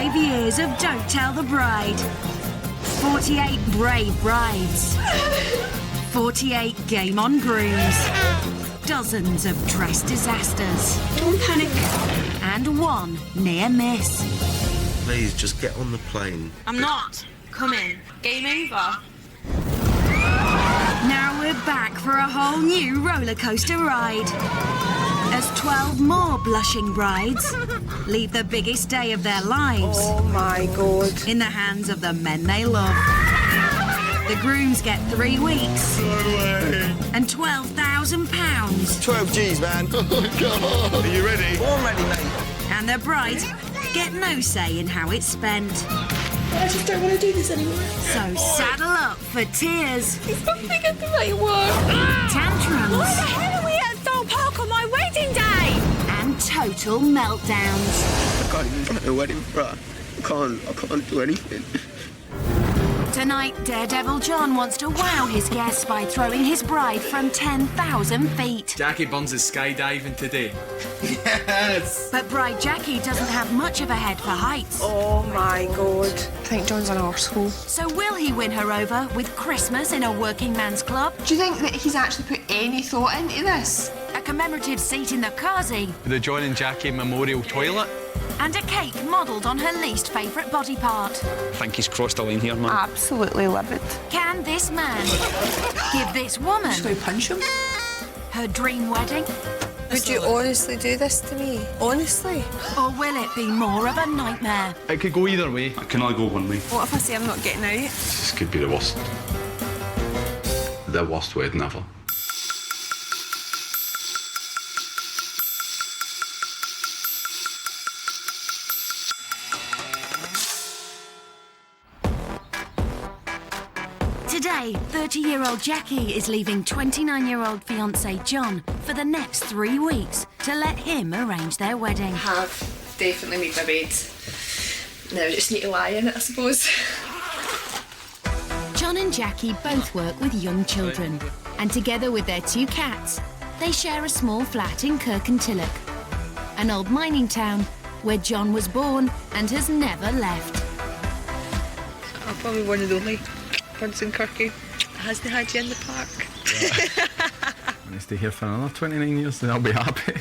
5 years of Don't Tell the Bride. 48 brave brides. 48 game on grooms. Dozens of dress disasters. Don't panic. And one near miss. Please, just get on the plane. I'm not. Come in. Game over. Now we're back for a whole new roller coaster ride. As 12 more blushing brides leave the biggest day of their lives. Oh my God. In the hands of the men they love. The grooms get 3 weeks. And £12,000. 12 G's, man. Oh, God. Are you ready? I'm ready, mate. And the brides get no say in how it's spent. I just don't want to do this anymore. So saddle up for tears. He's not going to get the right one. Tantrums. Why the hell are we at Thorpe Park on my wedding day? And total meltdowns. I can't even plan a wedding, bruh. I can't do anything. Tonight, Daredevil John wants to wow his guests by throwing his bride from 10,000 feet. Jackie Burns is skydiving today. Yes! But bride Jackie doesn't have much of a head for heights. Oh my God. I think John's an arsehole. So will he win her over with Christmas in a working man's club? Do you think that he's actually put any thought into this? A commemorative seat in the Kazi? The John and Jackie memorial toilet. And a cake modelled on her least favourite body part. I think he's crossed a line here, man. Absolutely livid. Can this man give this woman Just go punch him. her dream wedding? Would you honestly do this to me? Honestly? Or will it be more of a nightmare? It could go either way. I can only go one way. What if I say I'm not getting out? This could be the worst. The worst wedding ever. Today, 30-year-old Jackie is leaving 29-year-old fiancé John for the next 3 weeks to let him arrange their wedding. I have definitely made my bed. Now I just need to lie in it, I suppose. John and Jackie both work with young children, and together with their 2 cats, they share a small flat in Kirkintilloch, an old mining town where John was born and has never left. I'm probably one of the only birds in Kirky that hasn't had you in the park. When I stay here for another 29 years, then I'll be happy.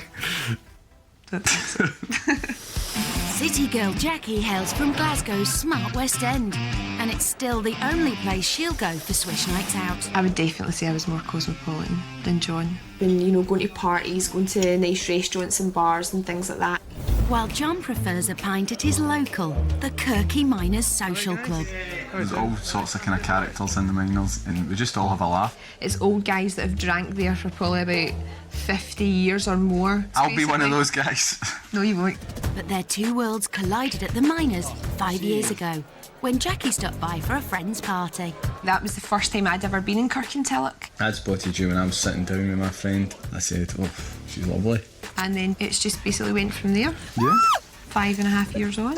City girl Jackie hails from Glasgow's smart West End, and it's still the only place she'll go for swish nights out. I would definitely say I was more cosmopolitan than John. Been, you know, going to parties, going to nice restaurants and bars and things like that. While John prefers a pint at his local, the Kirky Miners Social Club. There's all sorts of kind of characters in the miners, and we just all have a laugh. It's old guys that have drank there for probably about 50 years or more. I'll be one of those guys. No, you won't. But their 2 worlds collided at the Miners 5 years ago, when Jackie stopped by for a friend's party. That was the first time I'd ever been in Kirkintilloch. I'd spotted you when I was sitting down with my friend. I said, oh, she's lovely. And then it's just basically went from there. Yeah. 5.5 years on.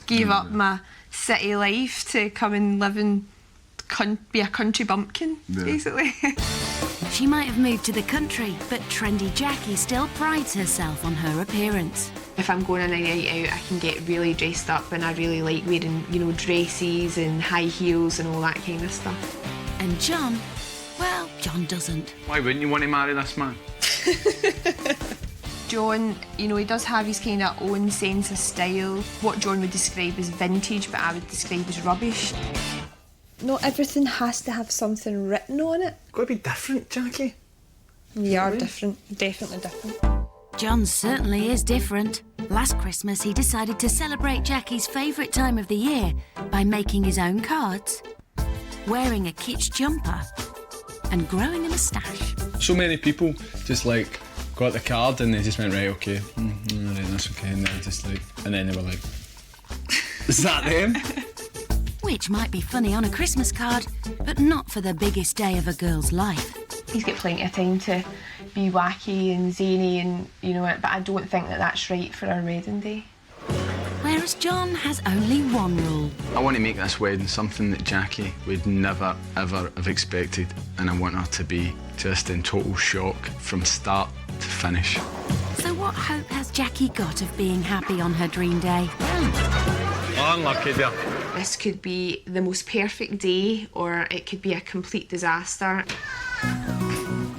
Gave up my city life to come and live in, be a country bumpkin, basically. She might have moved to the country, but trendy Jackie still prides herself on her appearance. If I'm going on a night out, I can get really dressed up, and I really like wearing, you know, dresses and high heels and all that kind of stuff. And John, well, John doesn't. Why wouldn't you want to marry this man? John, you know, he does have his kind of own sense of style. What John would describe as vintage, but I would describe as rubbish. Not everything has to have something written on it. Got to be different, Jackie. We are different, definitely different. John certainly is different. Last Christmas, he decided to celebrate Jackie's favourite time of the year by making his own cards, wearing a kitsch jumper, and growing a moustache. So many people just like got the card and they just went, right, okay, right, that's okay, and they just like, and then they were like, is that them? Which might be funny on a Christmas card, but not for the biggest day of a girl's life. He's got plenty of time to be wacky and zany and, you know, but I don't think that that's right for our wedding day. Whereas John has only one rule. I want to make this wedding something that Jackie would never, ever have expected, and I want her to be just in total shock from start to finish. So what hope has Jackie got of being happy on her dream day? I unlucky, dear. This could be the most perfect day, or it could be a complete disaster.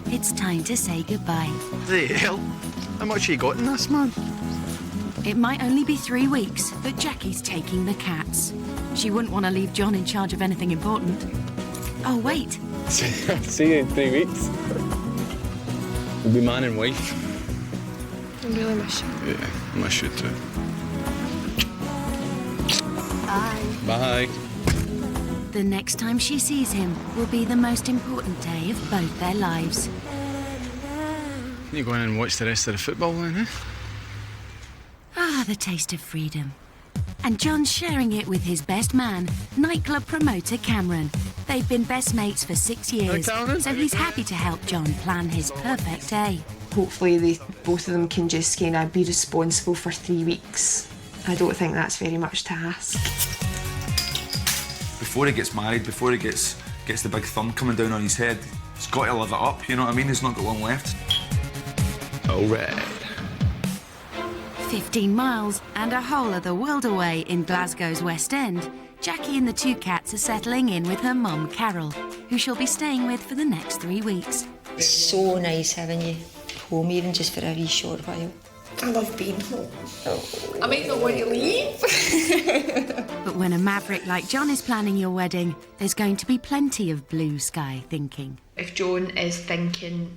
It's time to say goodbye. The hell? How much you got in this, man? It might only be 3 weeks, but Jackie's taking the cats. She wouldn't want to leave John in charge of anything important. Oh, wait. See you in 3 weeks. We'll be man and wife. I really miss you. Yeah, I miss you too. Bye. Bye. The next time she sees him will be the most important day of both their lives. You go in and watch the rest of the football then, eh? Ah, the taste of freedom. And John's sharing it with his best man, nightclub promoter Cameron. They've been best mates for 6 years, so he's happy to help John plan his perfect day. Hopefully both of them can just kind of be responsible for 3 weeks. I don't think that's very much to ask. Before he gets married, before he gets the big thumb coming down on his head, he's got to live it up, you know what I mean? He's not got long left. All right. 15 miles and a whole other world away in Glasgow's West End, Jackie and the 2 cats are settling in with her mum, Carol, who she'll be staying with for the next 3 weeks. It's so nice having you home, even just for a wee short while. I love being home. I might not want to leave. But when a maverick like John is planning your wedding, there's going to be plenty of blue sky thinking. If John is thinking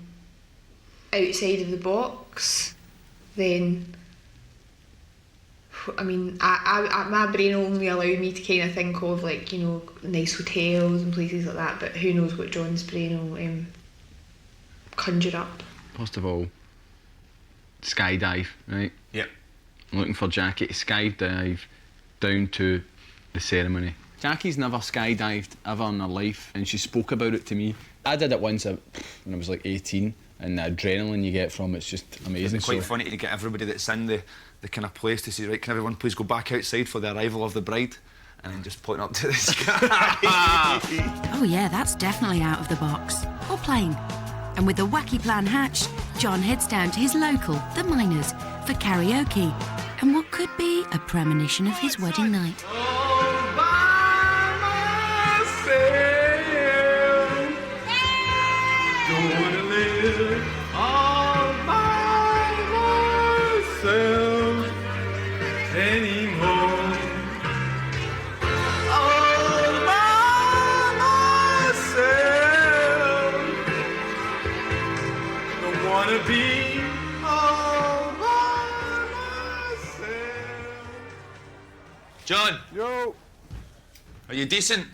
outside of the box, then, I mean, my brain will only allow me to kind of think of, like, you know, nice hotels and places like that, but who knows what John's brain will conjure up. First of all, skydive, right? Yep. I'm looking for Jackie to skydive down to the ceremony. Jackie's never skydived ever in her life, and she spoke about it to me. I did it once when I was like 18, and the adrenaline you get from it's just amazing. It's quite funny to get everybody that's in the kind of place to say, right, can everyone please go back outside for the arrival of the bride? And then just point up to the sky. Oh yeah, that's definitely out of the box. Or plain. And with the wacky plan hatched, John heads down to his local, the Miners, for karaoke, and what could be a premonition of his wedding night. John! Yo! Are you decent?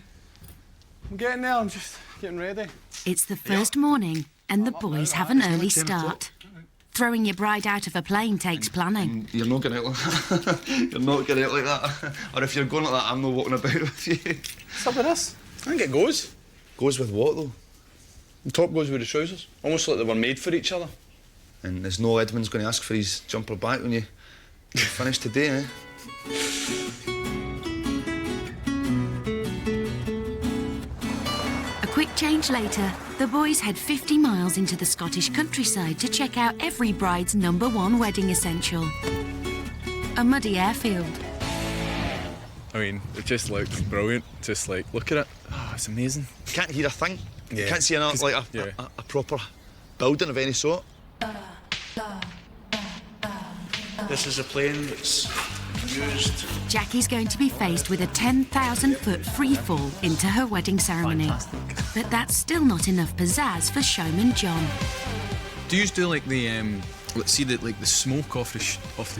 I'm getting there, I'm just getting ready. It's the first morning, and the boys have an early start. Throwing your bride out of a plane takes planning. You're not going out like that. You're not going out like that. Or if you're going like that, I'm not walking about with you. What's up with this? I think it goes. Goes with what, though? The top goes with the trousers. Almost like they were made for each other. And there's no Edmund's going to ask for his jumper back when you finish today, eh? A quick change later, the boys head 50 miles into the Scottish countryside to check out every bride's #1 wedding essential. A muddy airfield. I mean, it just looks brilliant. Just like, look at it. Oh, it's amazing. Can't hear a thing. Yeah. Can't see a proper building of any sort. This is a plane that's used. Jackie's going to be faced with a 10,000-foot free fall into her wedding ceremony. But that's still not enough pizzazz for showman John. Do you do like the let's see the smoke off the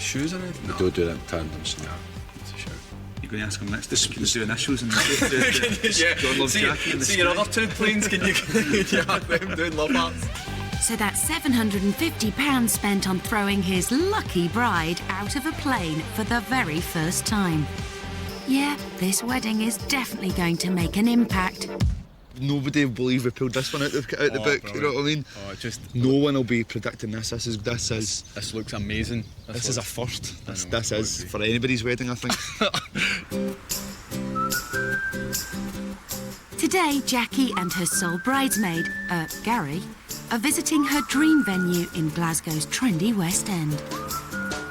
shoes or anything? We don't do that in tandems, no. It's a show. You're going to ask him next to do initials and John loves Jackie in the sky. Your other 2 planes, can you have them doing love hearts? So that's £750 spent on throwing his lucky bride out of a plane for the very first time. Yeah, this wedding is definitely going to make an impact. Nobody will believe we pulled this one out the book, brilliant. you know what I mean? Oh, No one will be predicting this. This looks amazing. is a first. This is for anybody's wedding, I think. Today, Jackie and her sole bridesmaid, Gary, are visiting her dream venue in Glasgow's trendy West End.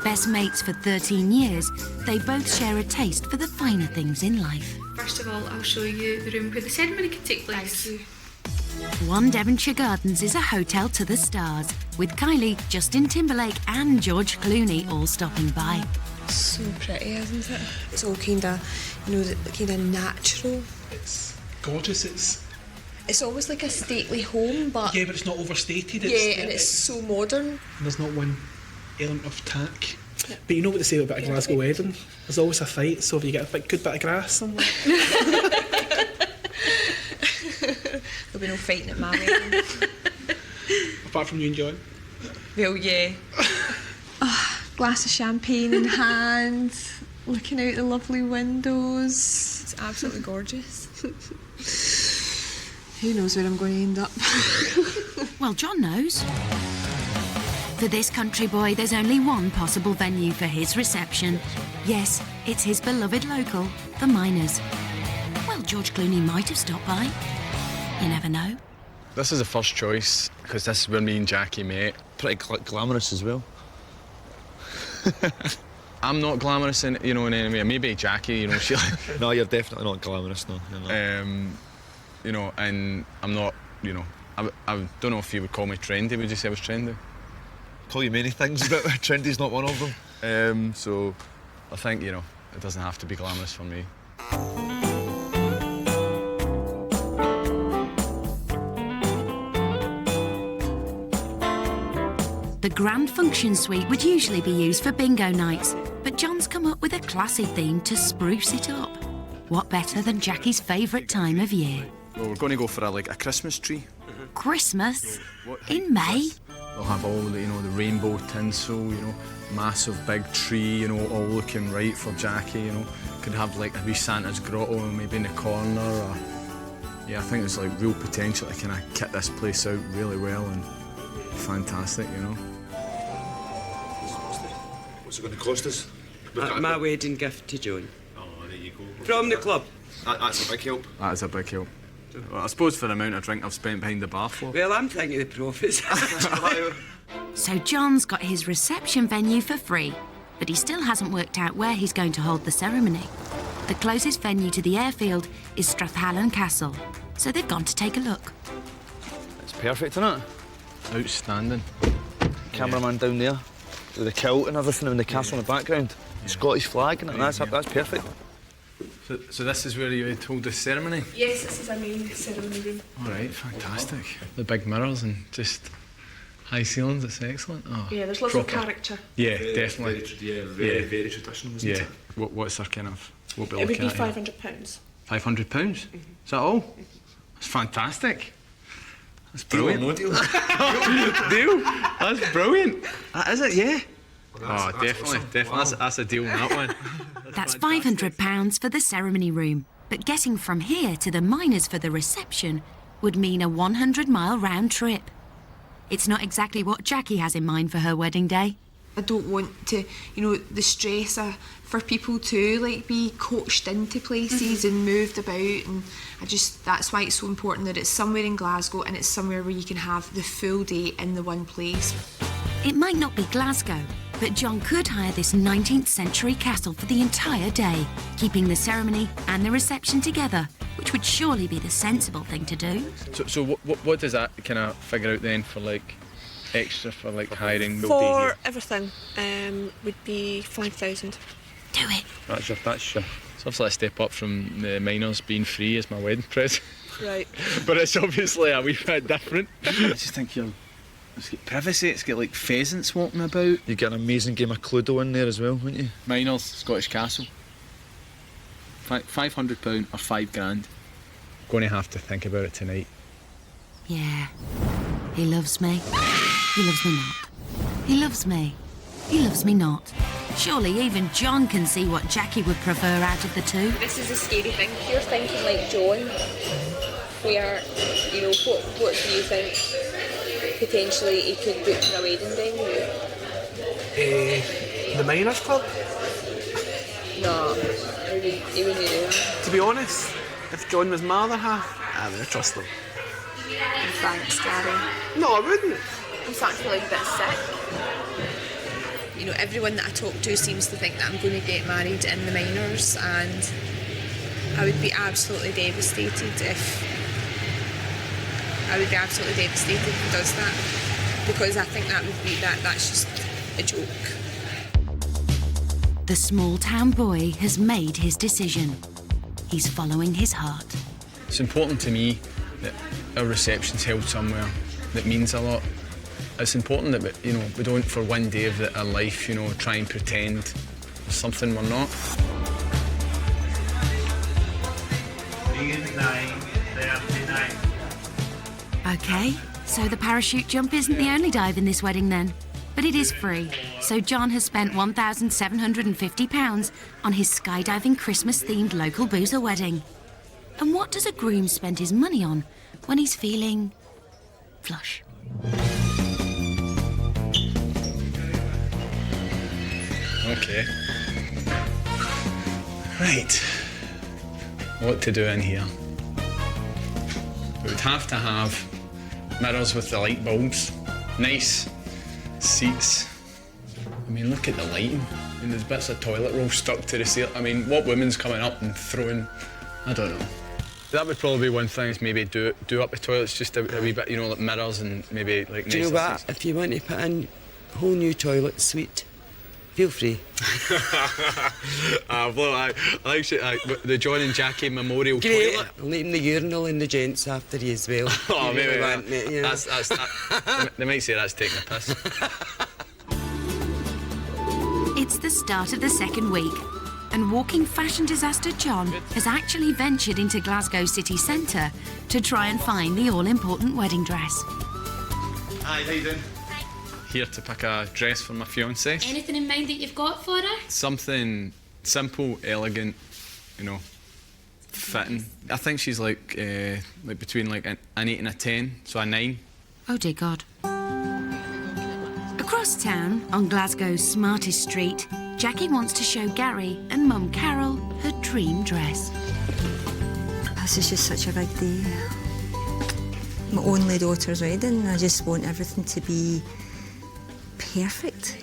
Best mates for 13 years, they both share a taste for the finer things in life. First of all, I'll show you the room where the ceremony can take place. Thank you. One Devonshire Gardens is a hotel to the stars, with Kylie, Justin Timberlake and George Clooney all stopping by. So pretty, isn't it? It's all kind of, kind of natural. It's gorgeous. It's almost like a stately home, but... Yeah, but it's not overstated. And it's so modern. And there's not one element of tack. But you know what they say about a Glasgow wedding? There's always a fight, so if you get a good bit of grass somewhere... There'll be no fighting at my wedding. Apart from you and John. Well, yeah. Glass of champagne in hand, looking out the lovely windows. It's absolutely gorgeous. Who knows where I'm going to end up? Well, John knows. For this country boy, there's only one possible venue for his reception. Yes, it's his beloved local, the Miners. Well, George Clooney might have stopped by. You never know. This is the first choice, because this is where me and Jackie met. Pretty glamorous as well. I'm not glamorous in any way. Maybe Jackie, she... No, you're definitely not glamorous, no. You're not. And I'm not, I don't know if you would call me trendy. Would you say I was trendy? Call you many things, but trendy's not one of them. So I think, it doesn't have to be glamorous for me. The grand function suite would usually be used for bingo nights, but John's come up with a classy theme to spruce it up. What better than Jackie's favourite time of year? Well, we're going to go for a Christmas tree. Christmas? In May? They'll have all the rainbow tinsel, massive big tree, all looking right for Jackie, Could have a wee Santa's grotto maybe in the corner. Or... Yeah, I think there's real potential to kind of kit this place out really well and fantastic, What's it going to cost us? My wedding gift to John. Oh, there you go. From the club. That's a big help. That is a big help. Well, I suppose for the amount of drink I've spent behind the bar floor. Well, I'm thinking the profits. So John's got his reception venue for free, but he still hasn't worked out where he's going to hold the ceremony. The closest venue to the airfield is Strathallan Castle, so they've gone to take a look. It's perfect, isn't it? Outstanding. Cameraman down there, with the kilt and everything in the castle in the background. Scottish flag and that's perfect. So this is where you hold the ceremony? Yes, this is our main ceremony room. All right, fantastic. The big mirrors and just high ceilings, it's excellent. Oh, Yeah, there's lots of character. Yeah, definitely. Very traditional, isn't it? What's our kind of... What It would be looking at £500. £500? Is that all? That's fantastic. That's brilliant. Deal or no deal? Deal? That's brilliant. Is it? Yeah. That's definitely. Awesome. Definitely. Wow. That's a deal on that one. That's £500 for the ceremony room, but getting from here to the Miners for the reception would mean a 100-mile round trip. It's not exactly what Jackie has in mind for her wedding day. I don't want to, the stress for people to be coached into places and moved about, and that's why it's so important that it's somewhere in Glasgow and it's somewhere where you can have the full day in the one place. It might not be Glasgow, but John could hire this 19th century castle for the entire day, keeping the ceremony and the reception together, which would surely be the sensible thing to do. So what does that kind of figure out then for extra for hiring? For everything would be 5,000. Do it. That's it's obviously a step up from the Miners being free as my wedding present. Right. But it's obviously a wee bit different. I just think it's got privacy, it's got pheasants walking about. You get an amazing game of Cluedo in there as well, wouldn't you? Miners, Scottish Castle. £500 or £5,000. Going to have to think about it tonight. Yeah. He loves me. He loves me not. He loves me. He loves me not. Surely even John can see what Jackie would prefer out of the two. This is a scary thing. You're thinking like John, where, what do you think potentially he could book for a wedding venue? The Miners Club? No, he wouldn't do that. To be honest, if John was my other half, I would trust him. Thanks, Gary. No, I wouldn't. I'm starting to feel a bit sick. You know, everyone that I talk to seems to think that I'm going to get married in the minors, and I would be absolutely devastated if he does that, because I think that's just a joke. The small town boy has made his decision. He's following his heart. It's important to me that our reception's held somewhere that means a lot. It's important that we don't for one day of our life, try and pretend something we're not. 9:39. OK, so the parachute jump isn't the only dive in this wedding then. But it is free, so John has spent £1,750 on his skydiving Christmas-themed local boozer wedding. And what does a groom spend his money on when he's feeling flush? OK. Right. What to do in here? We would have to have mirrors with the light bulbs. Nice seats. I mean, look at the lighting. I mean, there's bits of toilet roll stuck to the ceiling. I mean, what woman's coming up and throwing... I don't know. That would probably be one thing, is maybe do up the toilets just a wee bit, like mirrors and maybe like... Do you know what? If you want to put in a whole new toilet suite, feel free. Well, I the John and Jackie Memorial Great. Toilet. Leaving the urinal and the gents after you as well. Oh, maybe they might say that's taking a piss. It's the start of the second week, and walking fashion disaster John has actually ventured into Glasgow city centre to try and find the all-important wedding dress. Hi, how you doing? Here to pick a dress for my fiancé. Anything in mind that you've got for her? Something simple, elegant, fitting. I think she's like between like an 8 and a 10, so a 9. Oh dear God. Across town, on Glasgow's smartest street, Jackie wants to show Gary and Mum Carol her dream dress. This is just such a big day. My only daughter's wedding. I just want everything to be perfect.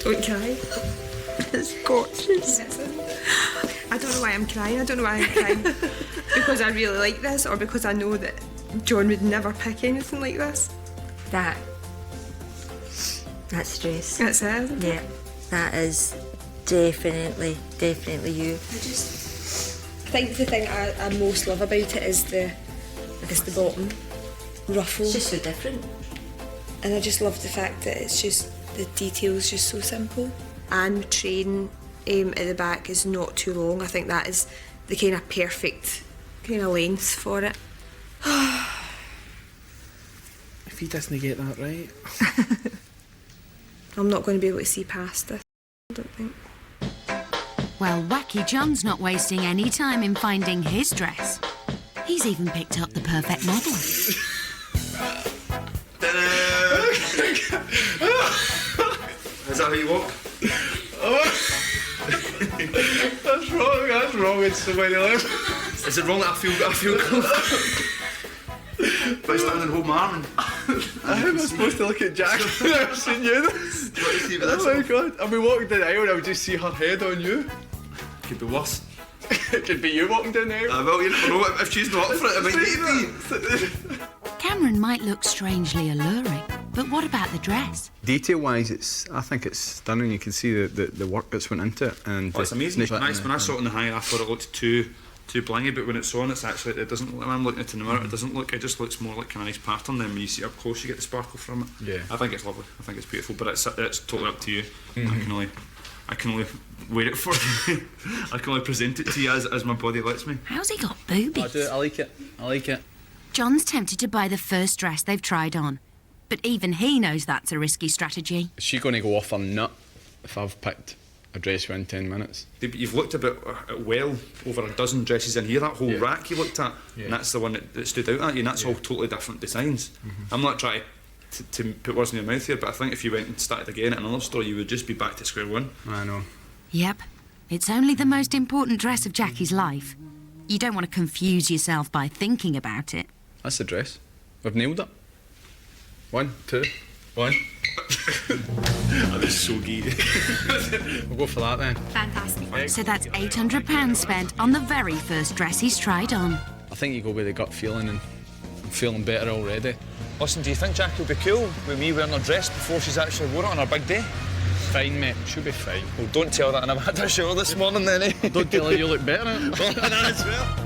Don't cry. It's gorgeous. I don't know why I'm crying. I don't know why I'm crying. Because I really like this, or because I know that John would never pick anything like this. That's dress. That's it, isn't it? Yeah, that is definitely you. I think the thing I most love about it is the bottom ruffle. It's just so different. And I just love the fact that it's just, the detail's just so simple. And the train at the back is not too long. I think that is the kind of perfect kind of length for it. If he doesn't get that right... I'm not going to be able to see past this, I don't think. Well, Wacky John's not wasting any time in finding his dress. He's even picked up the perfect model. Is that how you walk? That's wrong in so many levels. Is it wrong that I feel cold? But standing home arm and... How am I supposed to look at Jack? I've never seen you. Do you want to see Oh my God. I'll be walking down the aisle and I would just see her head on you. Could be worse. It could be you walking down the aisle. Well, you never know. If she's not up for it, it might be. Cameron might look strangely alluring, but what about the dress? Detail-wise, I think it's stunning. You can see the work that's went into it. And it's amazing. It's nice. When I saw it on the high, I thought it looked too blingy, but when it's on, it's actually, it doesn't look, when I'm looking at it in the mirror, it just looks more like a nice pattern. Then when you see it up close, you get the sparkle from it. Yeah. I think it's lovely. I think it's beautiful, but it's totally up to you. I can only wear it for you. I can only present it to you as my body lets me. How's he got boobies? I do. I like it. John's tempted to buy the first dress they've tried on, but even he knows that's a risky strategy. Is she going to go off her nut if I've picked a dress within 10 minutes? You've looked about well over a dozen dresses in here. That whole rack you looked at, and that's the one that stood out at you, and that's all totally different designs. I'm not trying to put words in your mouth here, but I think if you went and started again at another store, you would just be back to square one. I know. Yep, it's only the most important dress of Jackie's life, You don't want to confuse yourself by thinking about it. That's the dress. We've nailed it. 1, 2, 1. That was so gay. We'll go for that then. Fantastic. So that's £800 spent on the very first dress he's tried on. I think you go with the gut feeling, and I'm feeling better already. Listen, do you think Jackie will be cool with me wearing her dress before she's actually worn it on her big day? Fine, mate. She'll be fine. Well, don't tell that, and I've had her shower this morning then, eh? Don't tell her you look better. I swear.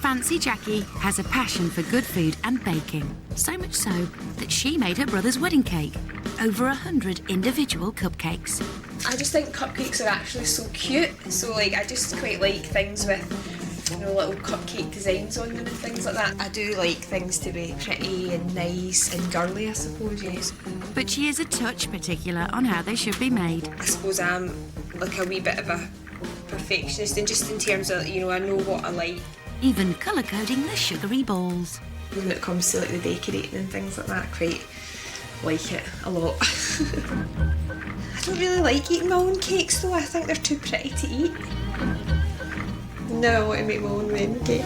Fancy Jackie has a passion for good food and baking. So much so that she made her brother's wedding cake. Over 100 individual cupcakes. I just think cupcakes are actually so cute. So like, I just quite like things with, you know, little cupcake designs on them and things like that. I do like things to be pretty and nice and girly, I suppose, yes. But she is a touch particular on how they should be made. I suppose I'm like a wee bit of a perfectionist, and just in terms of, you know, I know what I like. Even colour-coding the sugary balls. When it comes to like the decorating and things like that, I quite like it a lot. I don't really like eating my own cakes though. I think they're too pretty to eat. No, I want to make my own wedding cake.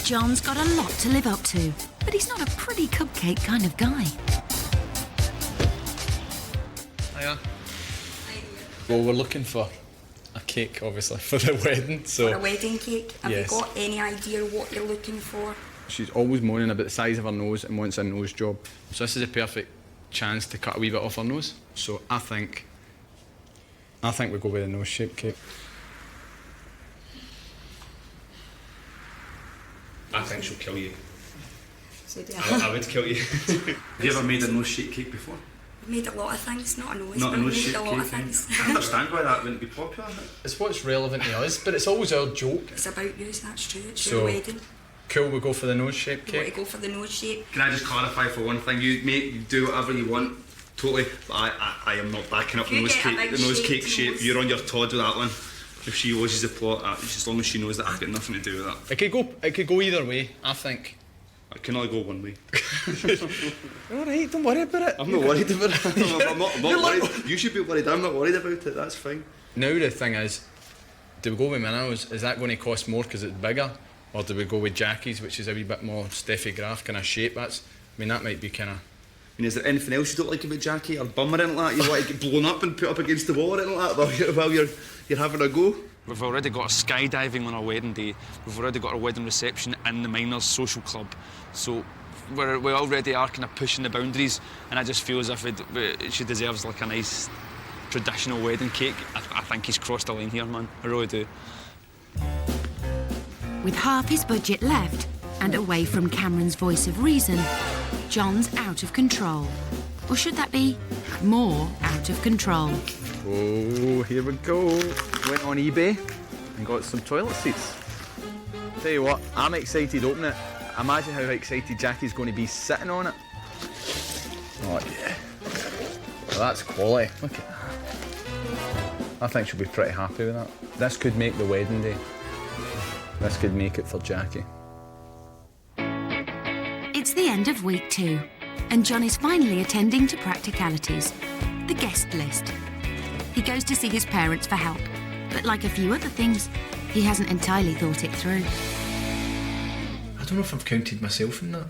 John's got a lot to live up to, but he's not a pretty cupcake kind of guy. Hiya. Well, we're looking for a cake, obviously, for the wedding, so... For a wedding cake? Have Yes. you got any idea what you're looking for? She's always moaning about the size of her nose and wants a nose job. So this is a perfect chance to cut a wee bit off her nose. So I think we go with a nose-shaped cake. I think she'll kill you. So do I would kill you. Have you ever made a nose-shaped cake before? I've made a lot of things, not a nose, Not but a I've nose-shaped made a lot of cake, eh? things. I understand why that wouldn't be popular. It's what's relevant to us, but it's always our joke. It's about you, that's true. It's So, your wedding. Cool, we'll go for the nose-shaped You want cake. to go for the nose shape? Can I just clarify for one thing? You do whatever you want, totally. But I am not backing up If you the nose get a cake. big The nose shaped cake shape. nose. You're on your Todd with that one. If she loses the plot, as long as she knows that I've got nothing to do with that. It could go either way, I think. I can only go one way. Alright, don't worry about it. I'm not worried about it. I'm not worried. You should be worried. I'm not worried about it. That's fine. Now the thing is, do we go with minnows? Is that going to cost more because it's bigger? Or do we go with Jackie's, which is a wee bit more Steffi Graf kind of shape? That might be kind of... Is there anything else you don't like about Jackie? Or bum or anything like that? You want to get blown up and put up against the wall or anything like that while you're having a go? We've already got a skydiving on our wedding day. We've already got our wedding reception in the Miners Social Club. So we already are kind of pushing the boundaries, and I just feel as if she deserves like a nice traditional wedding cake. I think he's crossed the line here, man. I really do. With half his budget left and away from Cameron's voice of reason, John's out of control. Or should that be more out of control? Oh, here we go. Went on eBay and got some toilet seats. Tell you what, I'm excited to open it. Imagine how excited Jackie's going to be sitting on it. Oh yeah. Well, that's quality. Look at that. I think she'll be pretty happy with that. This could make the wedding day. This could make it for Jackie. It's the end of week 2, and John is finally attending to practicalities. The guest list. He goes to see his parents for help, but like a few other things, he hasn't entirely thought it through. I don't know if I've counted myself in that.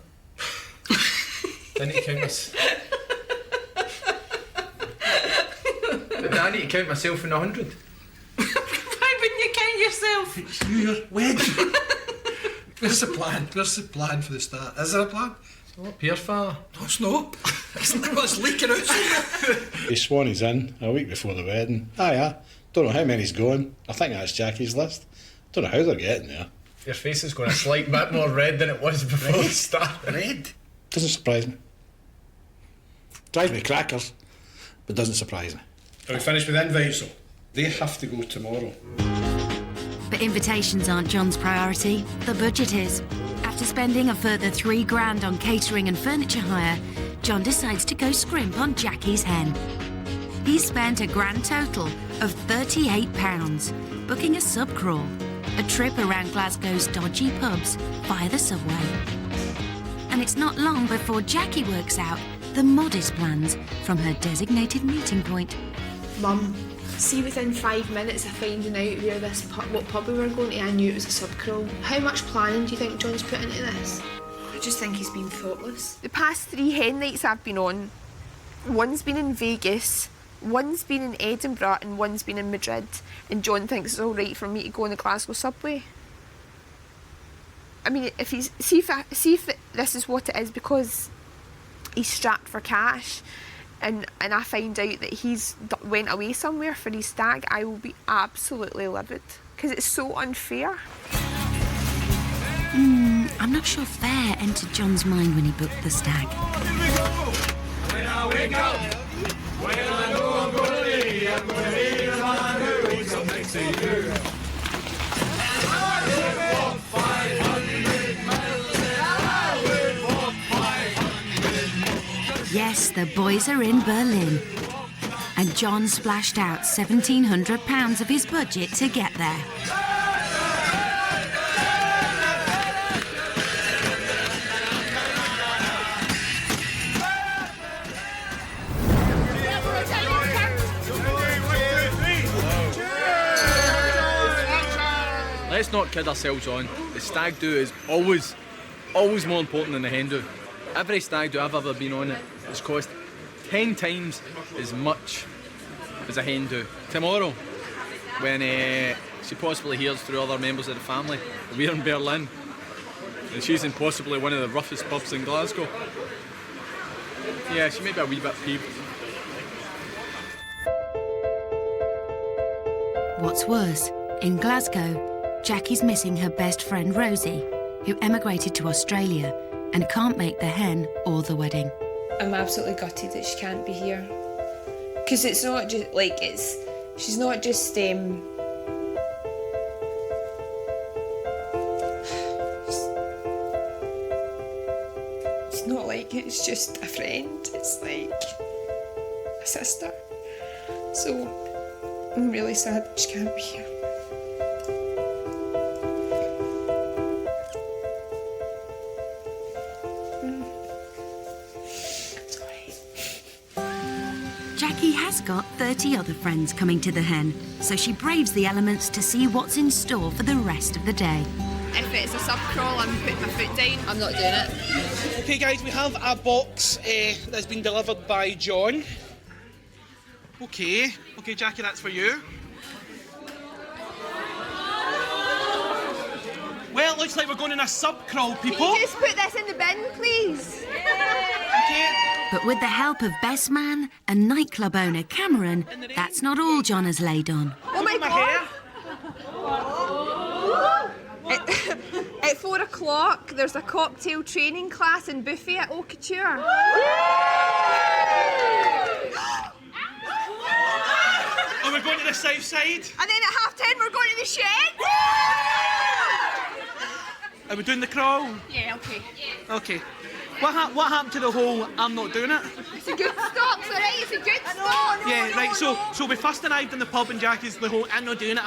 I need to count myself. I need to count myself in 100. Why wouldn't you count yourself? It's your wedding. Where's the plan? Where's the plan for the start? Is there a plan? It's not up here, far. No, it's not. It's leaking out somewhere. He swan he's in a week before the wedding. Don't know how many's going. I think that's Jackie's list. Don't know how they're getting there. Your face is going a slight bit more red than it was before the start. Red? Doesn't surprise me. Drives me crackers, but doesn't surprise me. Are we finished with invites though? They have to go tomorrow. But invitations aren't John's priority. The budget is. After spending a further £3,000 on catering and furniture hire, John decides to go scrimp on Jackie's hen. He's spent a grand total of £38, booking a sub-crawl, a trip around Glasgow's dodgy pubs via the subway. And it's not long before Jackie works out the modest plans from her designated meeting point. Mum, see within 5 minutes of finding out where what pub we were going to, I knew it was a sub-crawl. How much planning do you think John's put into this? I just think he's been thoughtless. The past 3 hen nights I've been on, one's been in Vegas, one's been in Edinburgh and one's been in Madrid, and John thinks it's all right for me to go on the Glasgow subway. I mean, see if this is what it is because he's strapped for cash, and I find out that he's went away somewhere for his stag, I will be absolutely livid because it's so unfair. I'm not sure fair entered John's mind when he booked the stag. When I wake up, when I know I'm gonna be the man who wakes up next to you. And I would walk 500 miles, and I would walk 500 miles. Yes, the boys are in Berlin. And John splashed out £1,700 of his budget to get there. Let's not kid ourselves on. The stag do is always more important than the hen do. Every stag do I've ever been on has cost 10 times as much as a hen do. Tomorrow, when she possibly hears through other members of the family, we're in Berlin, and she's in possibly one of the roughest pubs in Glasgow. Yeah, she may be a wee bit peeved. What's worse, in Glasgow, Jackie's missing her best friend Rosie, who emigrated to Australia and can't make the hen or the wedding. I'm absolutely gutted that she can't be here. Because it's not just, like, she's not just, it's not like it's just a friend, it's like a sister. So, I'm really sad that she can't be here. Jackie has got 30 other friends coming to the hen, so she braves the elements to see what's in store for the rest of the day. If it's a sub-crawl, I'm putting my foot down. I'm not doing it. Okay, guys, we have a box that's been delivered by John. Okay, Jackie, that's for you. Well, it looks like we're going in a sub-crawl, people. Can you just put this in the bin, please? Okay. But with the help of best man and nightclub owner Cameron, that's not all John has laid on. Oh my God! At 4 o'clock, there's a cocktail training class and buffet at Haute Couture. And we're going to the south side. And then at 10:30, we're going to the shed. Are we doing the crawl? Yeah, okay. Okay. What happened to the whole I'm not doing it? It's a good start, alright? It's a good start. Yeah, right, so we first arrived in the pub and Jackie's the whole I'm not doing it,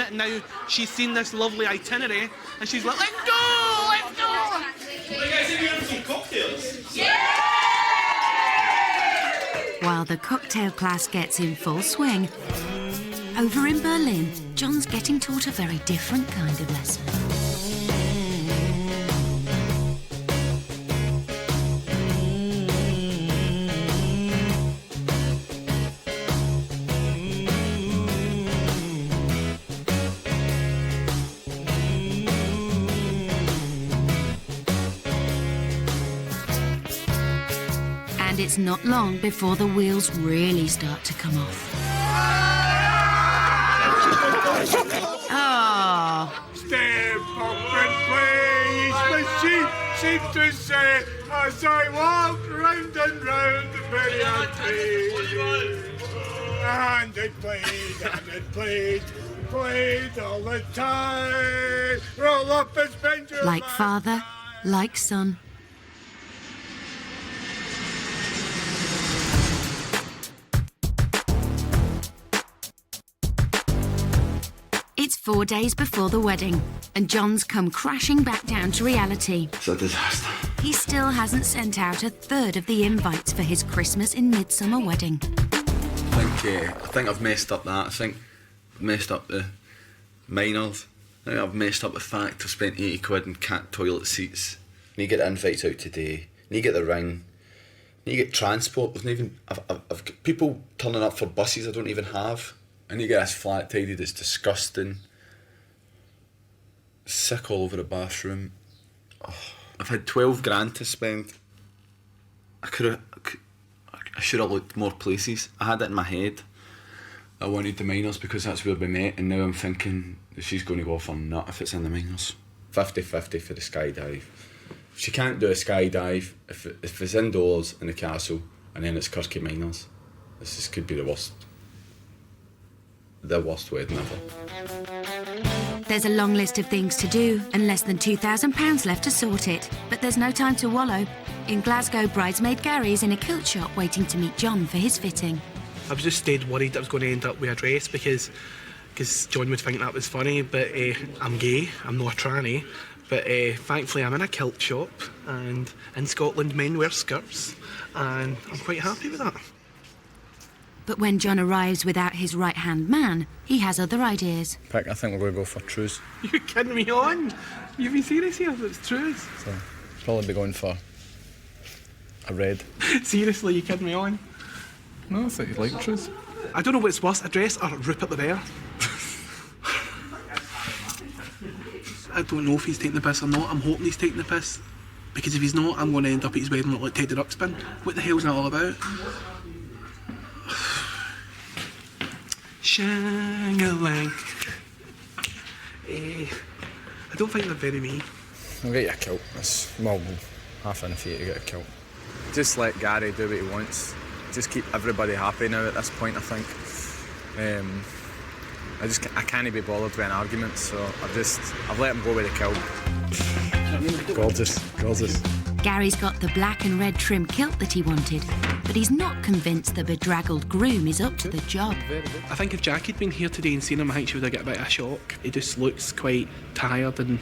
and now she's seen this lovely itinerary and she's like, let's go! Are you guys here for some cocktails? Yeah! While the cocktail class gets in full swing, over in Berlin, John's getting taught a very different kind of lesson. It's not long before the wheels really start to come off. Oh. Step up and play, each machine seems to say, as I walk round and round the brilliant tree. And it played all the time. Roll up and spend your Like father, like son. It's 4 days before the wedding, and John's come crashing back down to reality. It's a disaster. He still hasn't sent out a third of the invites for his Christmas in Midsummer wedding. Thank think I've messed up that. I think I've messed up the minors. I think I've messed up the fact I've spent 80 quid on cat toilet seats. Need to get the invites out today. Need to get the ring. Need to get transport. I've got people turning up for buses I don't even have. I need to get this flat tidied. It's disgusting. Sick all over the bathroom. Oh, I've had 12 grand to spend. I should have looked more places. I had it in my head. I wanted the minors because that's where we met, and now I'm thinking that she's going to go off or not if it's in the minors. 50-50 for the skydive. If she can't do a skydive, if it's indoors in the castle and then it's Kirky Minors, this could be the worst wedding ever. There's a long list of things to do and less than £2,000 left to sort it. But there's no time to wallow. In Glasgow, bridesmaid Gary's in a kilt shop waiting to meet John for his fitting. I was just dead worried I was going to end up with a dress because John would think that was funny, but I'm gay, I'm not a tranny. But thankfully I'm in a kilt shop, and in Scotland men wear skirts, and I'm quite happy with that. But when John arrives without his right-hand man, he has other ideas. I think we're going to go for trues. You're kidding me on? You've been serious here? It's trues? So, probably be going for a red. Seriously, you kidding me on? No, I thought you'd like trues. I don't know what's worse, a dress or Rupert the Bear. I don't know if he's taking the piss or not. I'm hoping he's taking the piss. Because if he's not, I'm going to end up at his wedding like Teddy Ruxpin. What the hell's that all about? Shang-a-lang. I don't think they're very me. I'll get you a kilt. Well, half in for you to get a kilt. Just let Gary do what he wants. Just keep everybody happy now at this point, I think. I can't be bothered with an argument, so I've let him go with the kilt. Gorgeous. Gary's got the black and red trim kilt that he wanted, but he's not convinced the bedraggled groom is up to the job. I think if Jackie'd been here today and seen him, I think she would have got a bit of a shock. He just looks quite tired and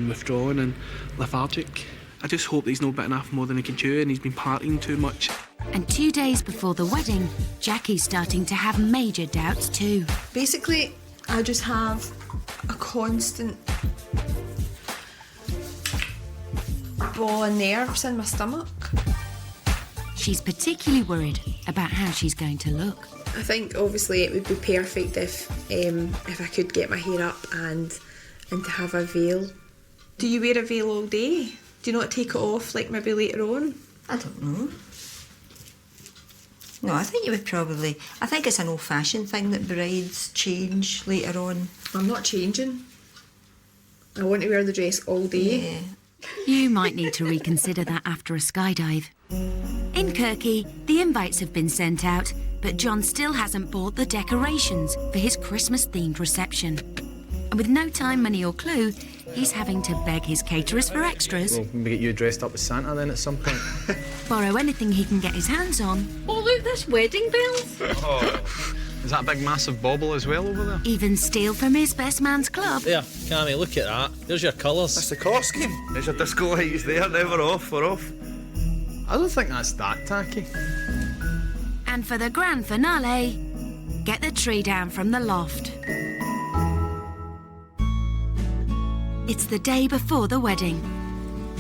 withdrawn and lethargic. I just hope that he's not bit enough more than he can chew and he's been partying too much. And 2 days before the wedding, Jackie's starting to have major doubts too. Basically, I just have a constant ball of nerves in my stomach. She's particularly worried about how she's going to look. I think obviously it would be perfect if I could get my hair up and to have a veil. Do you wear a veil all day? Do you not take it off like maybe later on? I don't know. No, I think you would probably... I think it's an old-fashioned thing that brides change later on. I'm not changing. I want to wear the dress all day. Yeah. You might need to reconsider that after a skydive. In Kirky, the invites have been sent out, but John still hasn't bought the decorations for his Christmas-themed reception. And with no time, money or clue, he's having to beg his caterers for extras. Well, maybe get you dressed up as Santa then at some point. Borrow anything he can get his hands on. Oh, look, there's wedding bells. Oh, is that a big massive bauble as well over there? Even steal from his best man's club. There, Cammy, look at that. There's your colours. That's the colour scheme. There's your disco lights there. Now we're off. I don't think that's that tacky. And for the grand finale, get the tree down from the loft. It's the day before the wedding,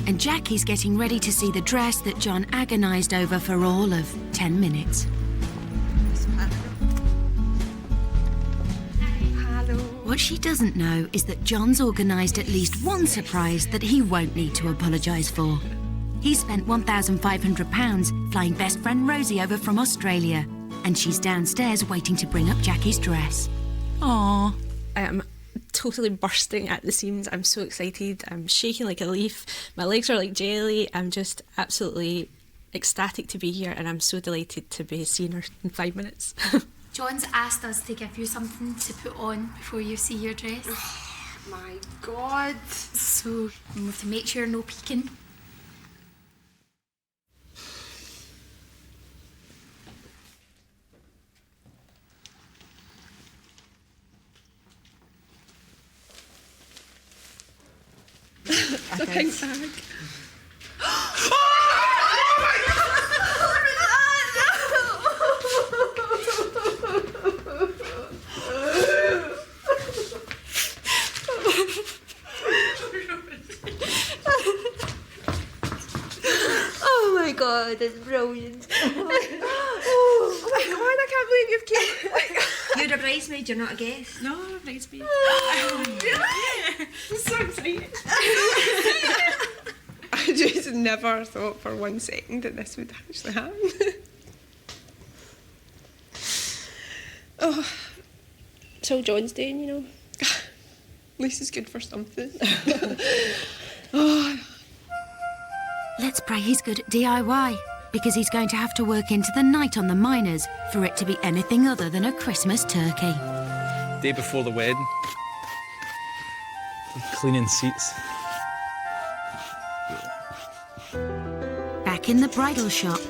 and Jackie's getting ready to see the dress that John agonised over for all of 10 minutes. What she doesn't know is that John's organised at least one surprise that he won't need to apologise for. He spent £1,500 flying best friend Rosie over from Australia, and she's downstairs waiting to bring up Jackie's dress. Aww. I am totally bursting at the seams. I'm so excited. I'm shaking like a leaf. My legs are like jelly. I'm just absolutely ecstatic to be here, and I'm so delighted to be seeing her in 5 minutes. John's asked us to give you something to put on before you see your dress. Oh my God. So we have to make sure no peeking. The pink bag. God, it's brilliant. Oh my God, I can't believe you've came. You're a bridesmaid, you're not a guest. No, I'm a bridesmaid. Really? I'm so excited. I just never thought for 1 second that this would actually happen. Oh, it's all John's doing, you know. At least it's good for something. Oh. Let's pray he's good at DIY, because he's going to have to work into the night on the miners for it to be anything other than a Christmas turkey. Day before the wedding. Cleaning seats. Back in the bridal shop,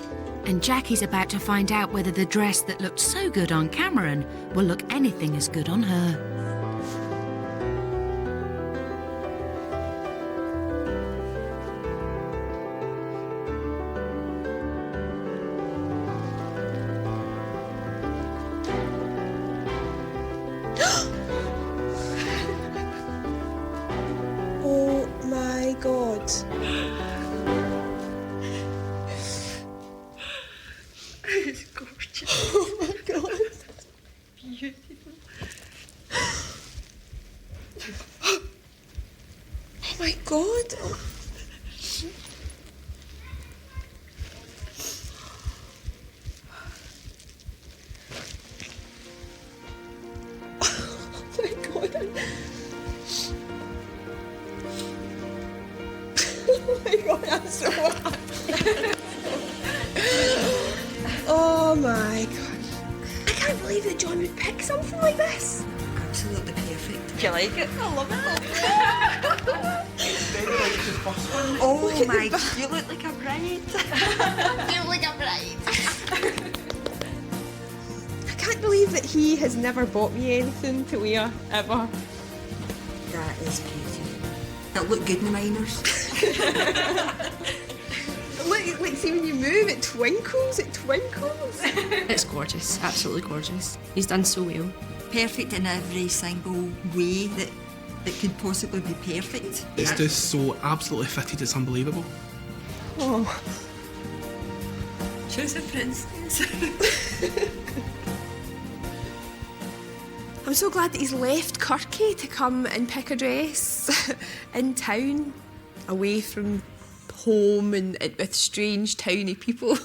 and Jackie's about to find out whether the dress that looked so good on Cameron will look anything as good on her. Oh my God. It's gorgeous. Oh my God. Beautiful. Oh my God. Oh. Oh my God. Oh my God, I'm so happy. Oh my God. I can't believe that John would pick something like this. Absolutely perfect. Do you like it? I love it. Oh my God, you look like a bride. You look like a bride. I can't believe that he has never bought me anything to wear, ever. That is beauty. It'll look good in the minors. Look, see when you move, it twinkles, It's gorgeous, absolutely gorgeous. He's done so well. Perfect in every single way that it could possibly be perfect. It's just so absolutely fitted, it's unbelievable. Oh. She's a princess. I'm so glad that he's left Kirky to come and pick a dress in town, away from home and with strange towny people.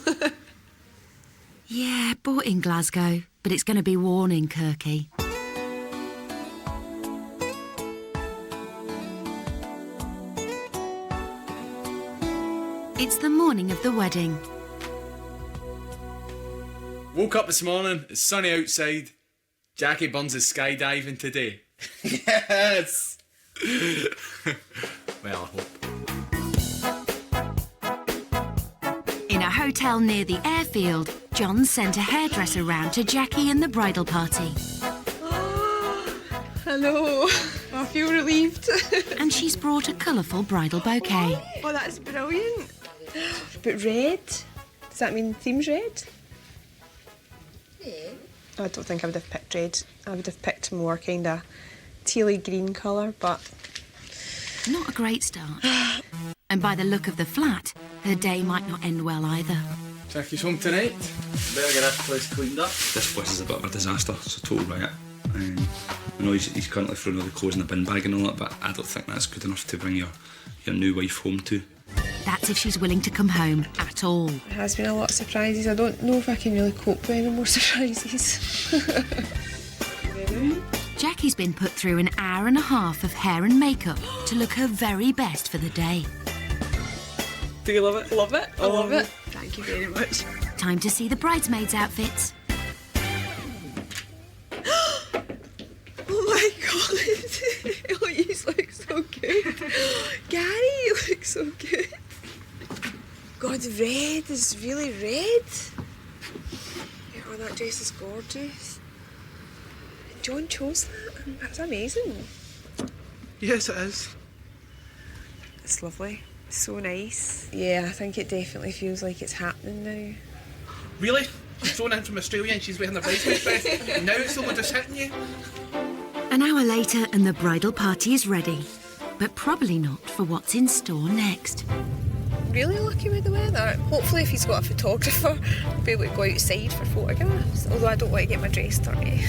Yeah, bought in Glasgow, but it's going to be worn in Kirky. It's the morning of the wedding. Woke up this morning, it's sunny outside. Jackie Burns is skydiving today. Yes! Well, I hope. In a hotel near the airfield, John sent a hairdresser round to Jackie and the bridal party. Hello. I feel relieved. And she's brought a colourful bridal bouquet. Oh, that's brilliant. But red? Does that mean theme's red? Yeah. I don't think I would have picked red. I would have picked more kind of tealy green colour, but... Not a great start. And by the look of the flat, her day might not end well either. Jackie's home tonight. Better get this place cleaned up. This place is a bit of a disaster. It's a total riot. I know he's currently throwing all the clothes in the bin bag and all that, but I don't think that's good enough to bring your new wife home to. That's if she's willing to come home at all. It has been a lot of surprises. I don't know if I can really cope with any more surprises. Jackie's been put through an hour and a half of hair and makeup to look her very best for the day. Do you love it? Love it? I love it. Thank you very much. Time to see the bridesmaids' outfits. Oh my God! Oh, you look so good. Gary, you look so good. God, red is really red. Oh, that dress is gorgeous. John chose that. That's amazing. Yes, it is. It's lovely. So nice. Yeah, I think it definitely feels like it's happening now. Really? She's flown in from Australia and she's wearing the bridesmaid's dress, and now it's someone just hitting you? An hour later and the bridal party is ready. But probably not for what's in store next. really lucky with the weather. Hopefully if he's got a photographer, I'll be able to go outside for photographs, although I don't want to get my dress dirty.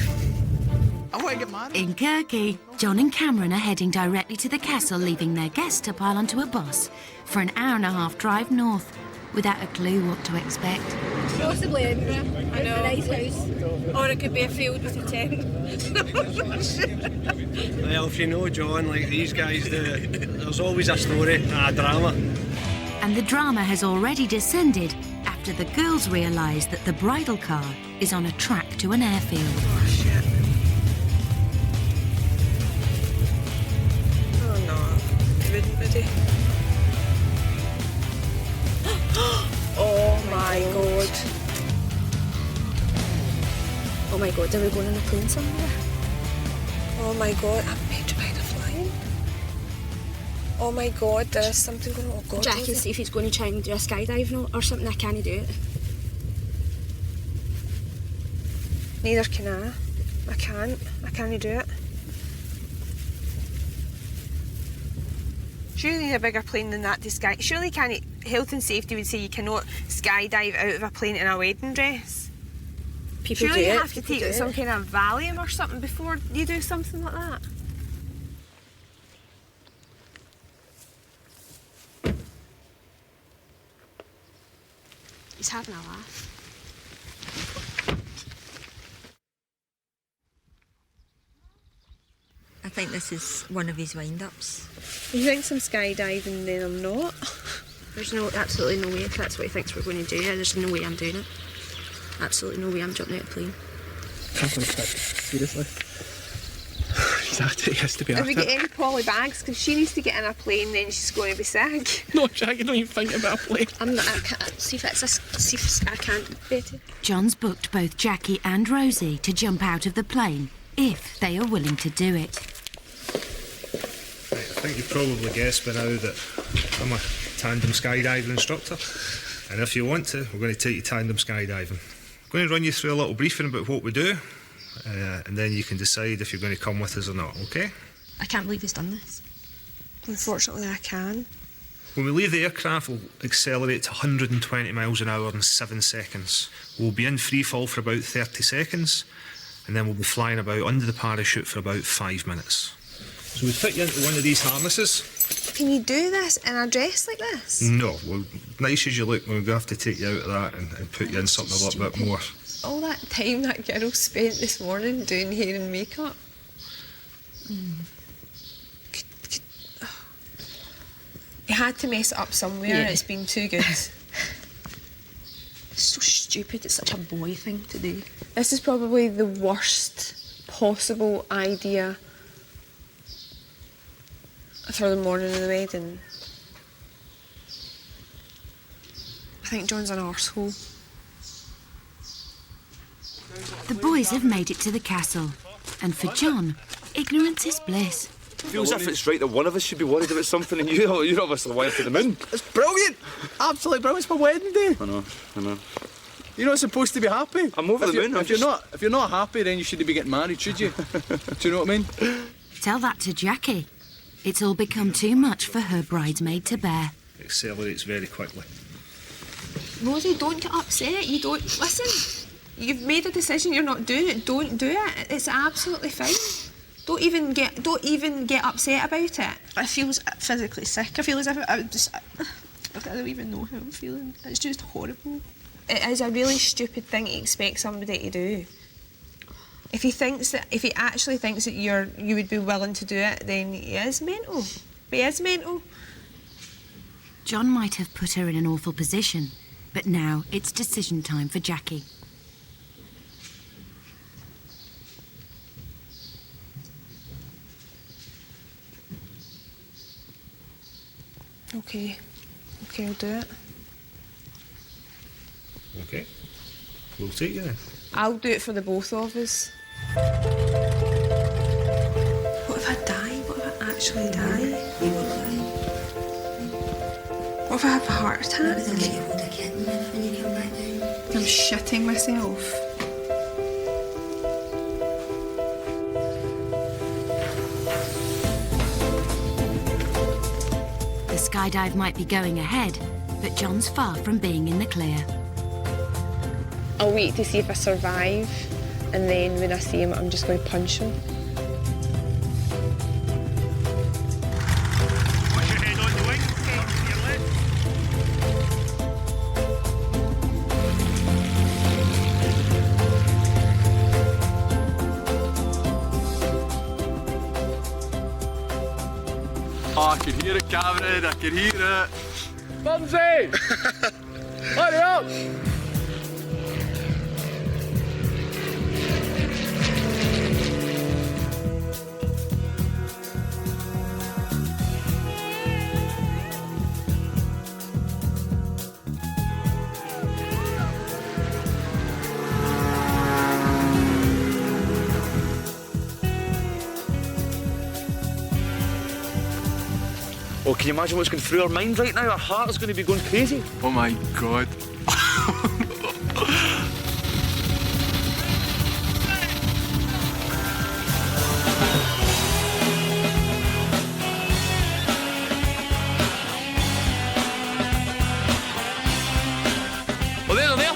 I want to get married. In Kirky, John and Cameron are heading directly to the castle, leaving their guests to pile onto a bus for an hour-and-a-half drive north, without a clue what to expect. Possibly Edinburgh. I know. A nice house. Or it could be a field with a tent. Well, if you know John, like these guys do, there's always a story and a drama. And the drama has already descended after the girls realise that the bridal car is on a track to an airfield. Oh, shit. Oh, no. He wouldn't, would he? Oh, my God. Oh my god, are we going on a plane somewhere? Oh my god, I'm petrified of flying. Oh my god, there's something going on. Oh god. Jackie, see if he's going to try and do a skydive now or something. I can't do it. Neither can I. I can't do it. Surely you need a bigger plane than that to sky. Surely health and safety would say you cannot skydive out of a plane in a wedding dress. People Surely do you it. have to People take do some it. kind of Valium or something before you do something like that. He's having a laugh. I think this is one of his wind-ups. He thinks I'm skydiving and then I'm not. There's absolutely no way if that's what he thinks we're going to do. There's no way I'm doing it. Absolutely no way I'm jumping out of a plane. Can't believe that. Seriously. He has to be Have after we got any poly bags? Because she needs to get in a plane, then she's going to be sick. No, Jack, you don't even think about a plane. I'm not. I can't. See if I can't. Betty. John's booked both Jackie and Rosie to jump out of the plane if they are willing to do it. I think you've probably guessed by now that I'm a tandem skydiving instructor. And if you want to, we're going to take you tandem skydiving. I'm going to run you through a little briefing about what we do, and then you can decide if you're going to come with us or not, okay? I can't believe he's done this. Unfortunately, I can. When we leave the aircraft, we'll accelerate to 120 miles an hour in 7 seconds. We'll be in free fall for about 30 seconds, and then we'll be flying about under the parachute for about 5 minutes. So we put you into one of these harnesses. Can you do this in a dress like this? No, well, nice as you look, we're going to have to take you out of that and put you in something a little bit more. All that time that girl spent this morning doing hair and makeup. You had to mess it up somewhere. Yeah. It's been too good. It's so stupid. It's such a boy thing to do. This is probably the worst possible idea for the morning of the wedding. I think John's an arsehole. The boys have made it to the castle, and for John, ignorance is bliss. Feels as if it's right that one of us should be worried about something, and you're obviously wired to the moon. It's brilliant! Absolutely brilliant. It's my wedding day. I know. You're not supposed to be happy. I'm over the moon. If you're not happy, then you shouldn't be getting married, should you? Do you know what I mean? Tell that to Jackie. It's all become too much for her bridesmaid to bear. It accelerates very quickly. Rosie, don't get upset. You don't... Listen, you've made a decision. You're not doing it. Don't do it. It's absolutely fine. Don't even get upset about it. I feel physically sick. I feel as if I don't even know how I'm feeling. It's just horrible. It is a really stupid thing to expect somebody to do. If he actually thinks that you would be willing to do it, then he is mental. He is mental. John might have put her in an awful position, but now it's decision time for Jackie. Okay, I'll do it. Okay, we'll take you then. I'll do it for the both of us. What if I die? What if I actually die? You will die. What if I have a heart attack? They'll get you hold a kitten when you come back down. I'm shitting myself. The skydive might be going ahead, but John's far from being in the clear. I'll wait to see if I survive, and then when I see him, I'm just going to punch him. Watch your head on the wing, okay, to your left. Oh, I can hear it, Cameron, I can hear it. Bumsy! Hurry up! Oh, can you imagine what's going through our mind right now? Our heart is going to be going crazy. Oh my God. Oh, there, look!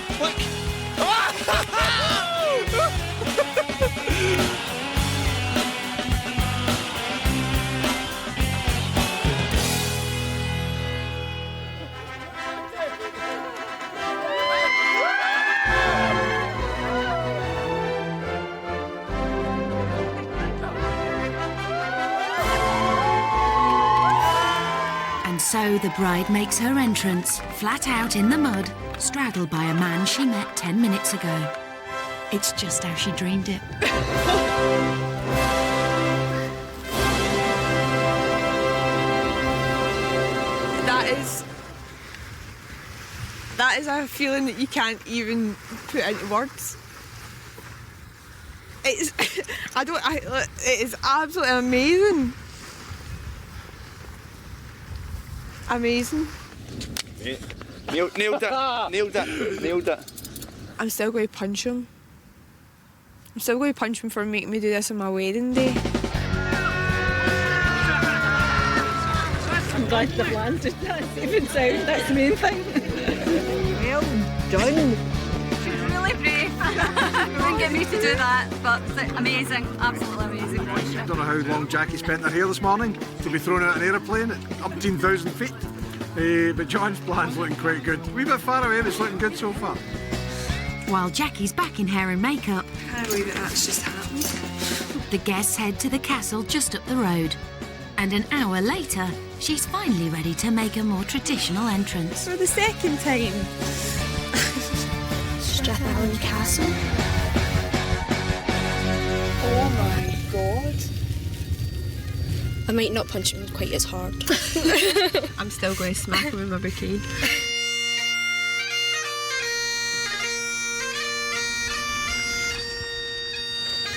And so the bride makes her entrance, flat out in the mud, straddled by a man she met 10 minutes ago. It's just how she dreamed it. That is a feeling that you can't even put into words. It is absolutely amazing. Amazing. Nailed it. I'm still going to punch him. I'm still going to punch him for making me do this on my wedding day. I'm glad the landed that safe and sound, that's the main thing. Well done. She's really brave. You wouldn't get me to do that, but amazing, absolutely amazing. I don't know how long Jackie spent her hair this morning to be thrown out an aeroplane at umpteen-thousand feet. But John's plan's looking quite good. A wee bit far away, but it's looking good so far. While Jackie's back in hair and makeup, I can't believe that's just happened. the guests head to the castle just up the road. And an hour later, she's finally ready to make a more traditional entrance. For the second time. Strathmallan Castle. Oh my God. I might not punch him quite as hard. I'm still going to smack him with my bouquet.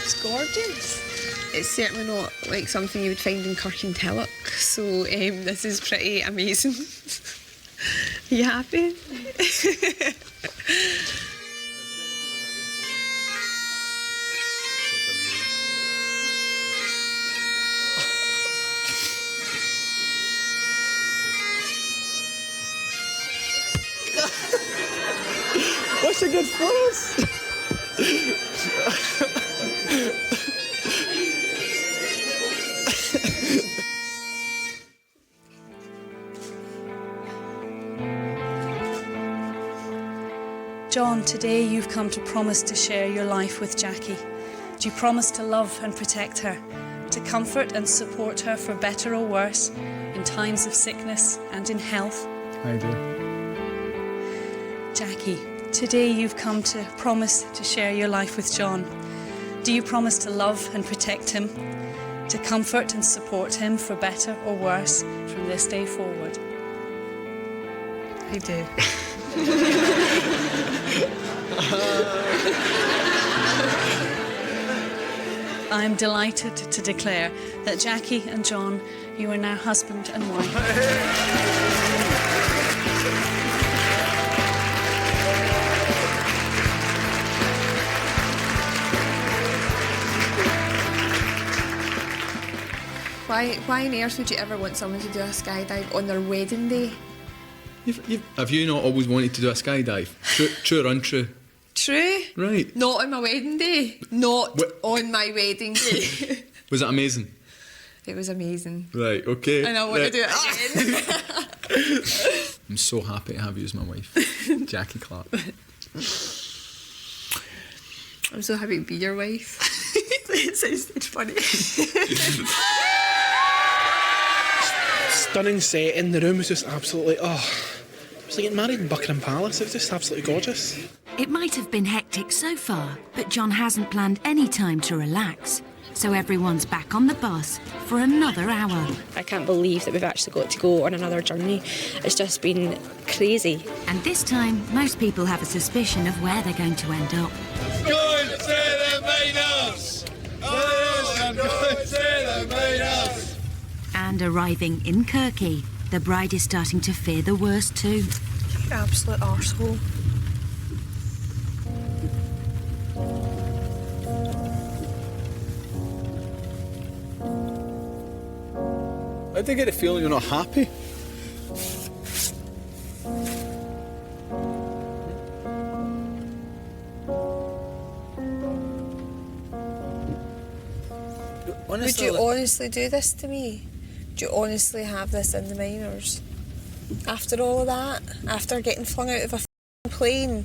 It's gorgeous. It's certainly not like something you would find in Kirkintilloch, so this is pretty amazing. Are you happy? What's a good flowers? John, today you've come to promise to share your life with Jackie. Do you promise to love and protect her, to comfort and support her for better or worse, in times of sickness and in health? I do. Jackie, today you've come to promise to share your life with John. Do you promise to love and protect him, to comfort and support him for better or worse from this day forward? I do. I am delighted to declare that Jackie and John, you are now husband and wife. Why on earth would you ever want someone to do a skydive on their wedding day? Have you not always wanted to do a skydive? True or untrue? True. Right. Not on my wedding day. Not on my wedding day. Was it amazing? It was amazing. Right, okay. And I want to do it again. I'm so happy to have you as my wife. Jackie Clark. I'm so happy to be your wife. It's funny. Stunning setting. The room was just absolutely, it was like getting married in Buckingham Palace. It was just absolutely gorgeous. It might have been hectic so far, but John hasn't planned any time to relax. So everyone's back on the bus for another hour. I can't believe that we've actually got to go on another journey. It's just been crazy. And this time, most people have a suspicion of where they're going to end up. Going to the Mainers! Oh, I'm going to the Mainers! And arriving in Kirky, the bride is starting to fear the worst too. You absolute arsehole. I do get a feeling you're not happy. Would you honestly do this to me? Do you honestly have this in the minors? After all of that, after getting flung out of a plane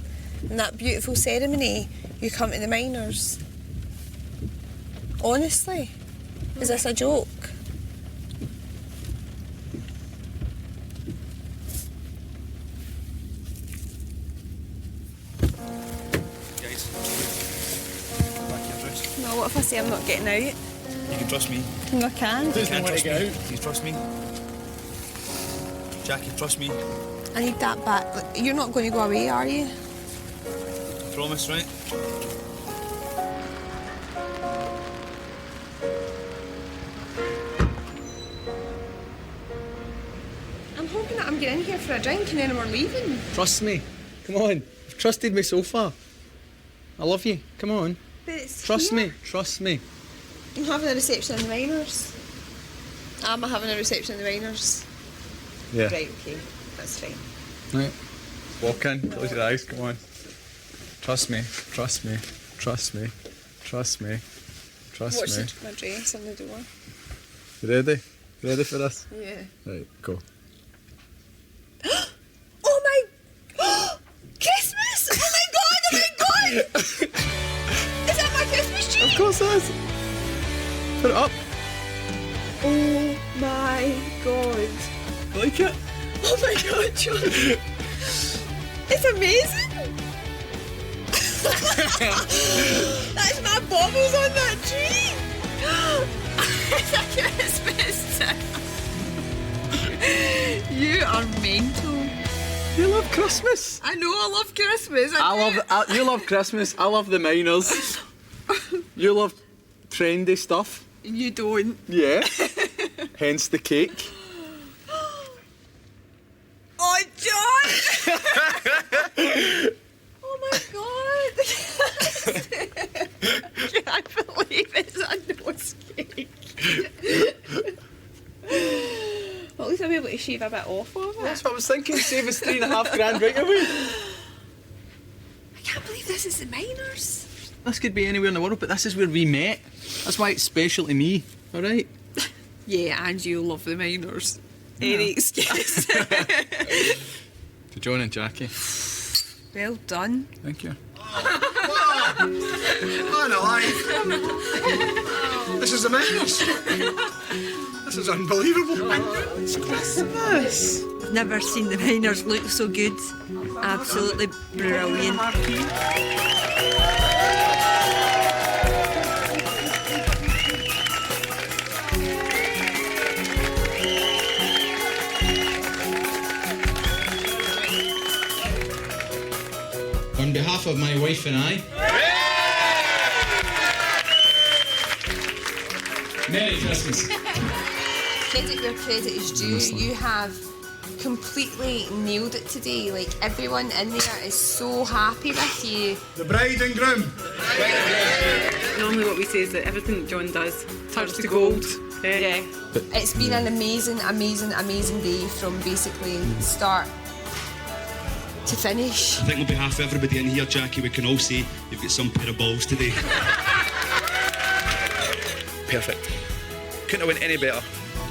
and that beautiful ceremony, you come to the minors? Honestly? Is this a joke? No, what if I say I'm not getting out? You can trust me. No, I can't. You can't trust me. Please trust me. Jackie, trust me. I need that back. You're not going to go away, are you? Promise, right? I'm hoping that I'm getting in here for a drink and then we're leaving. Trust me. Come on. You've trusted me so far. I love you. Come on. But it's Trust here. me. Trust me. I'm having a reception in the minors. I'm having a reception in the minors. Yeah. Right, okay. That's fine. Right. Walk in. Close your eyes. Come on. Trust me. Trust me. Trust me. Trust me. Trust Watch me. my dress on the door. You ready? You ready for this? Yeah. Right. Go. Oh my... Christmas! Oh my god! Oh my god! Is that my Christmas tree? Of course it is. Put it up. Oh my god. Like it? Oh my god, John. It's amazing. That's my baubles on that tree. It's a Christmas tree. You are mental. You love Christmas. I know I love Christmas. You love Christmas. I love the minors. You love trendy stuff. You don't. Yeah. Hence the cake. Oh, John! Oh my god! Can't believe it's a nose cake. Well, at least I'll be able to shave a bit off of it. That's what I was thinking. Save us $3,500 right away. I can't believe this is the minors. This could be anywhere in the world, but this is where we met. That's why it's special to me. All right. Yeah, and you love the minors. Any excuse. To John and Jackie. Well done. Thank you. Man alive. This is the minors. This is unbelievable. It's Christmas. I've never seen the minors look so good. Absolutely brilliant. On behalf of my wife and I, Merry Christmas. Credit where credit is due. Honestly. You have completely nailed it today. Like, everyone in there is so happy with you. The bride and groom. Normally what we say is that everything that John does turns to gold. Yeah. It's been an amazing, amazing, amazing day from basically start to finish. I think on behalf of everybody in here, Jackie, we can all say you've got some pair of balls today. Perfect. Couldn't have went any better.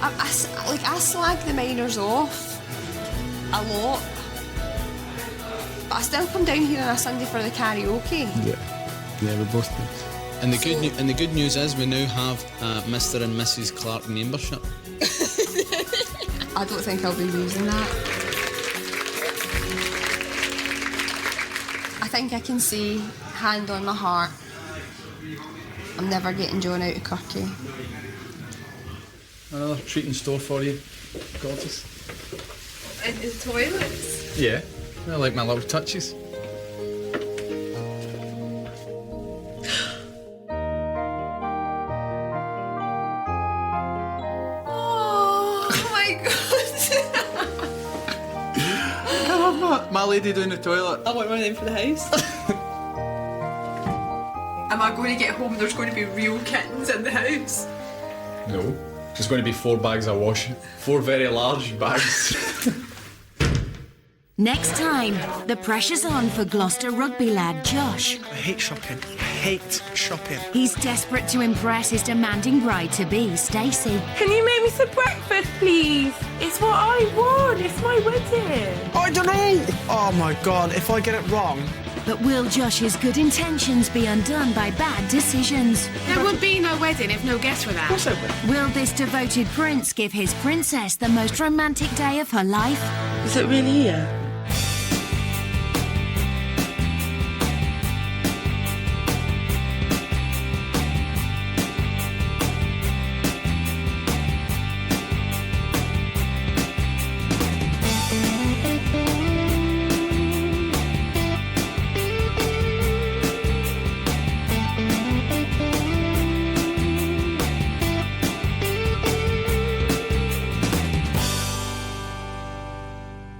I slag the minors off a lot, but I still come down here on a Sunday for the karaoke. Yeah, we both do. And the good news is we now have Mr. and Mrs. Clark membership. I don't think I'll be losing that. I think I can say, hand on my heart, I'm never getting John out of Kirky. Another treat in store for you. Gorgeous. In the toilets? Yeah, I like my little touches. Oh my god! My lady down the toilet. I want one of them for the house. Am I going to get home and there's going to be real kittens in the house? No. There's going to be 4 bags of wash. 4 very large bags. Next time, the pressure's on for Gloucester rugby lad Josh. I hate shopping. I hate shopping. He's desperate to impress his demanding bride-to-be, Stacey. Can you make me some breakfast, please? It's what I want. It's my wedding. I don't know. Oh my god, if I get it wrong. But will Josh's good intentions be undone by bad decisions? There would be no wedding if no guests were there. Of course I would. Will this devoted prince give his princess the most romantic day of her life? Is it really here?